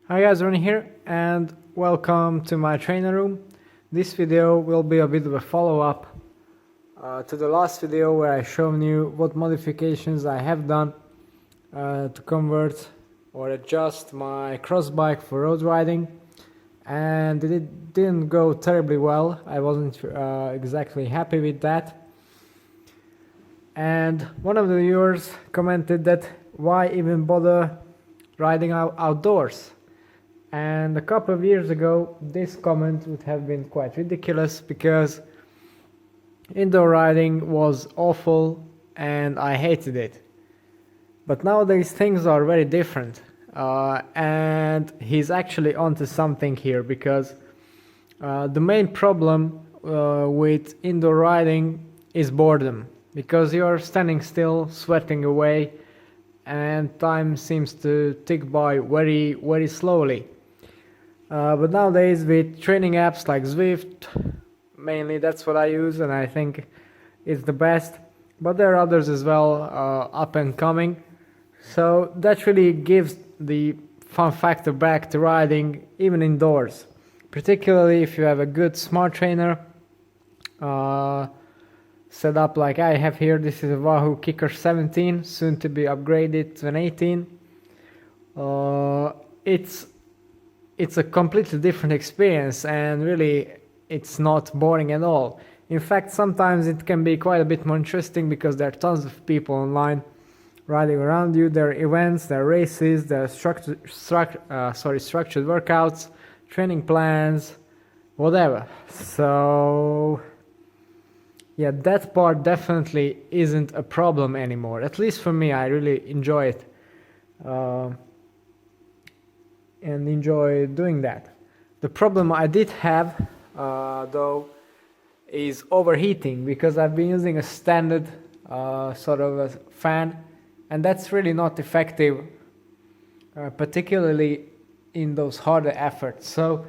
Hi guys, Ronnie here and welcome to my trainer room. This video will be a bit of a follow-up to the last video where I shown you what modifications I have done to convert or adjust my cross bike for road riding, and it didn't go terribly well. I wasn't exactly happy with that, and one of the viewers commented that why even bother riding outdoors. And a couple of years ago, this comment would have been quite ridiculous because indoor riding was awful and I hated it. But nowadays things are very different, and he's actually onto something here, because the main problem with indoor riding is boredom, because you're standing still, sweating away, and time seems to tick by very, very slowly. But nowadays with training apps like Zwift, mainly that's what I use and I think it's the best, but there are others as well up and coming, so that really gives the fun factor back to riding even indoors, particularly if you have a good smart trainer set up like I have here. This is a Wahoo Kicker 17, soon to be upgraded to an 18. It's a completely different experience, and really it's not boring at all. In fact, sometimes it can be quite a bit more interesting because there are tons of people online riding around you. There are events, there are races, there are structured workouts, training plans, whatever. So yeah, that part definitely isn't a problem anymore. At least for me, I really enjoy it. And enjoy doing that. The problem I did have though is overheating, because I've been using a standard sort of a fan, and that's really not effective, particularly in those harder efforts. So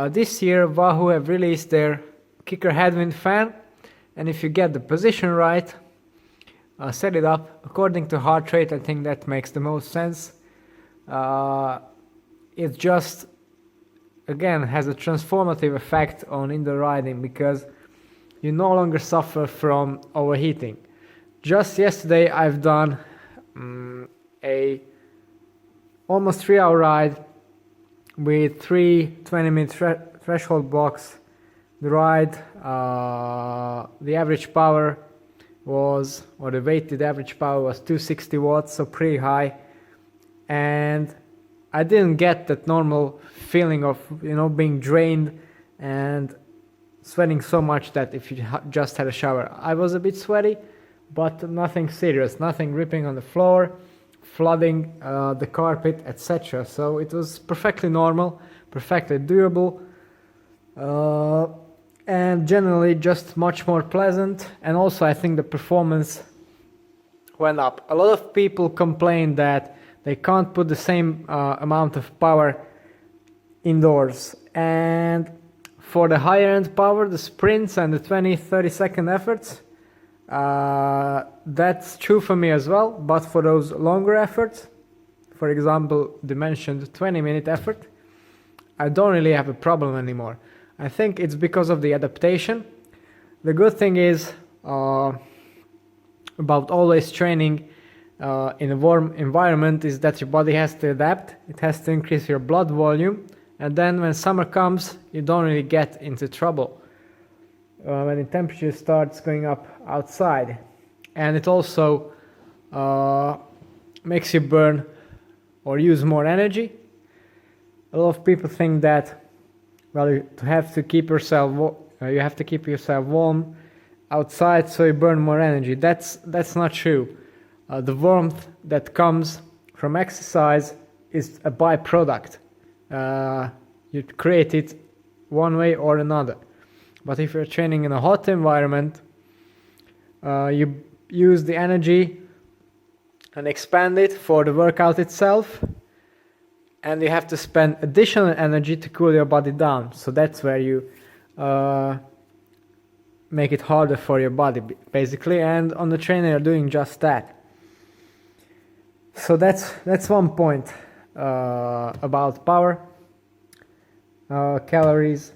this year Wahoo have released their Kicker headwind fan, and if you get the position right, set it up according to heart rate, I think that makes the most sense. It just, again, has a transformative effect on indoor riding, because you no longer suffer from overheating. Just yesterday I've done a almost 3-hour ride with 3 20-minute threshold blocks. The ride, the average power was, or the weighted average power was 260 watts, so pretty high, and I didn't get that normal feeling of, being drained and sweating so much that if you just had a shower. I was a bit sweaty, but nothing serious, nothing ripping on the floor, flooding the carpet, etc. So it was perfectly normal, perfectly doable, and generally just much more pleasant. And also I think the performance went up. A lot of people complain that they can't put the same amount of power indoors, and for the higher end power, the sprints and the 20-30 second efforts, that's true for me as well. But for those longer efforts, for example the mentioned 20-minute effort, I don't really have a problem anymore. I think it's because of the adaptation. The good thing is about always training in a warm environment is that your body has to adapt. It has to increase your blood volume, and then when summer comes, you don't really get into trouble when the temperature starts going up outside. And it also makes you burn or use more energy. A lot of people think that, well, you have to keep yourself warm outside, so you burn more energy. That's not true. The warmth that comes from exercise is a byproduct. You create it one way or another. But if you're training in a hot environment, you use the energy and expand it for the workout itself, and you have to spend additional energy to cool your body down. So that's where you make it harder for your body, basically, and on the trainer you're doing just that. So that's one point. about power, calories,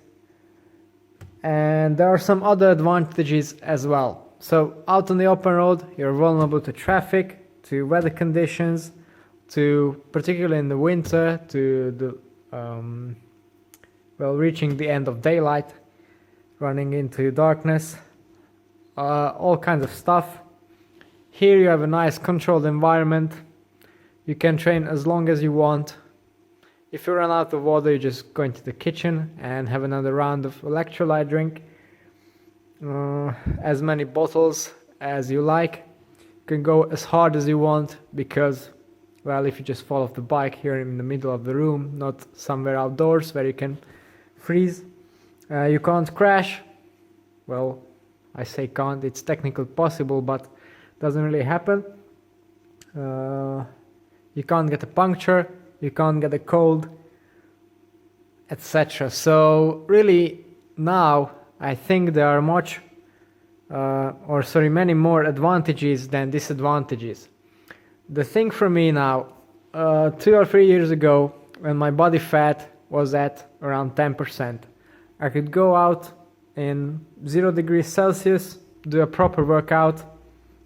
and there are some other advantages as well. So out on the open road, you're vulnerable to traffic, to weather conditions, to particularly in the winter, to the reaching the end of daylight, running into darkness, all kinds of stuff. Here you have a nice controlled environment. You can train as long as you want. If you run out of water, you just go into the kitchen and have another round of electrolyte drink. As many bottles as you like. You can go as hard as you want because, well, if you just fall off the bike here in the middle of the room, not somewhere outdoors where you can freeze. You can't crash. Well, I say can't, it's technically possible, but doesn't really happen. You can't get a puncture, you can't get a cold, etc. So really now I think there are many more advantages than disadvantages. The thing for me now, 2 or 3 years ago, when my body fat was at around 10%, I could go out in 0 degrees Celsius, do a proper workout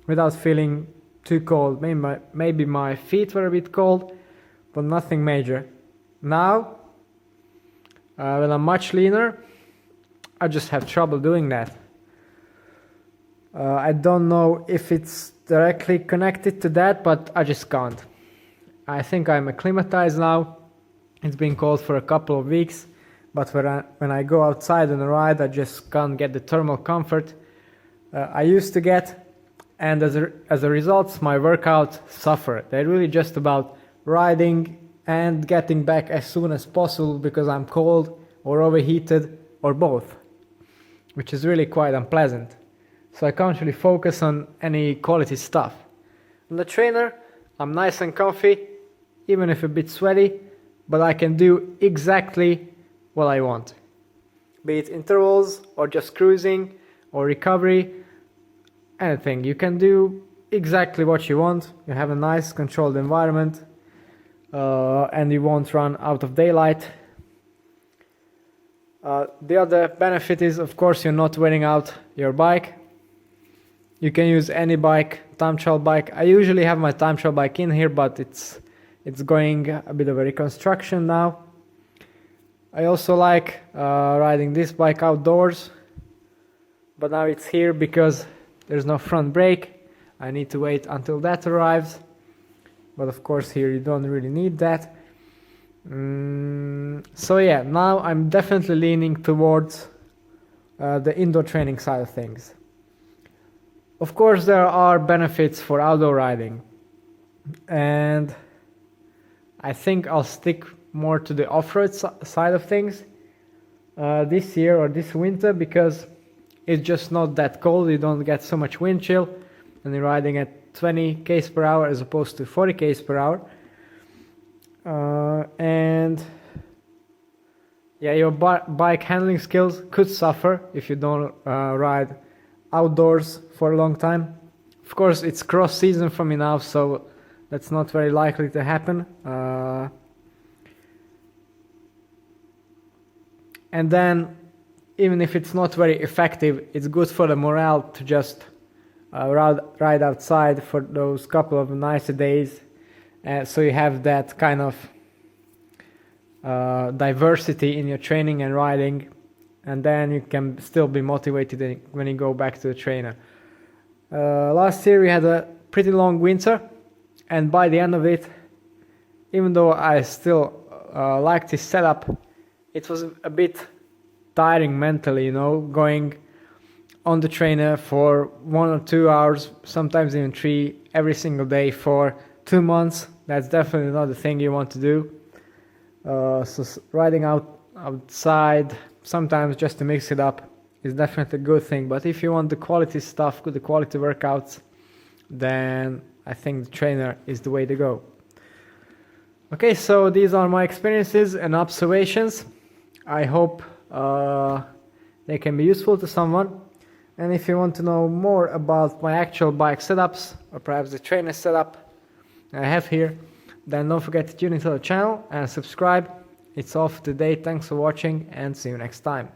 without feeling too cold. Maybe my feet were a bit cold, but nothing major. Now, when I'm much leaner, I just have trouble doing that. I don't know if it's directly connected to that, but I just can't. I think I'm acclimatized now. It's been cold for a couple of weeks, but when I go outside on a ride, I just can't get the thermal comfort I used to get. And as a result, my workouts suffer. They're really just about riding and getting back as soon as possible because I'm cold or overheated or both, which is really quite unpleasant. So I can't really focus on any quality stuff. On the trainer, I'm nice and comfy, even if a bit sweaty, but I can do exactly what I want. Be it intervals or just cruising or recovery, anything. You can do exactly what you want. You have a nice controlled environment and you won't run out of daylight. The other benefit is, of course, you're not wearing out your bike. You can use any bike, time trial bike. I usually have my time trial bike in here, but it's going a bit of a reconstruction now. I also like riding this bike outdoors, but now it's here because there's no front brake. I need to wait until that arrives, but of course here you don't really need that. So yeah, now I'm definitely leaning towards the indoor training side of things. Of course there are benefits for outdoor riding, and I think I'll stick more to the off-road side of things this year or this winter because it's just not that cold. You don't get so much wind chill and you're riding at 20 km per hour as opposed to 40 km per hour. And yeah, your bike handling skills could suffer if you don't ride outdoors for a long time. Of course, it's cross season for me now, so that's not very likely to happen. And then, even if it's not very effective, it's good for the morale to just ride outside for those couple of nicer days. So you have that kind of diversity in your training and riding, and then you can still be motivated when you go back to the trainer. Last year we had a pretty long winter, and by the end of it, even though I still liked this setup, it was a bit tiring mentally, going on the trainer for 1 or 2 hours, sometimes even 3, every single day for 2 months. That's definitely not the thing you want to do. So riding outside, sometimes just to mix it up, is definitely a good thing. But if you want the quality stuff, the quality workouts, then I think the trainer is the way to go. Okay, so these are my experiences and observations. I hope they can be useful to someone. And if you want to know more about my actual bike setups, or perhaps the trainer setup I have here, then don't forget to tune into the channel and subscribe. It's all for today. Thanks for watching and see you next time.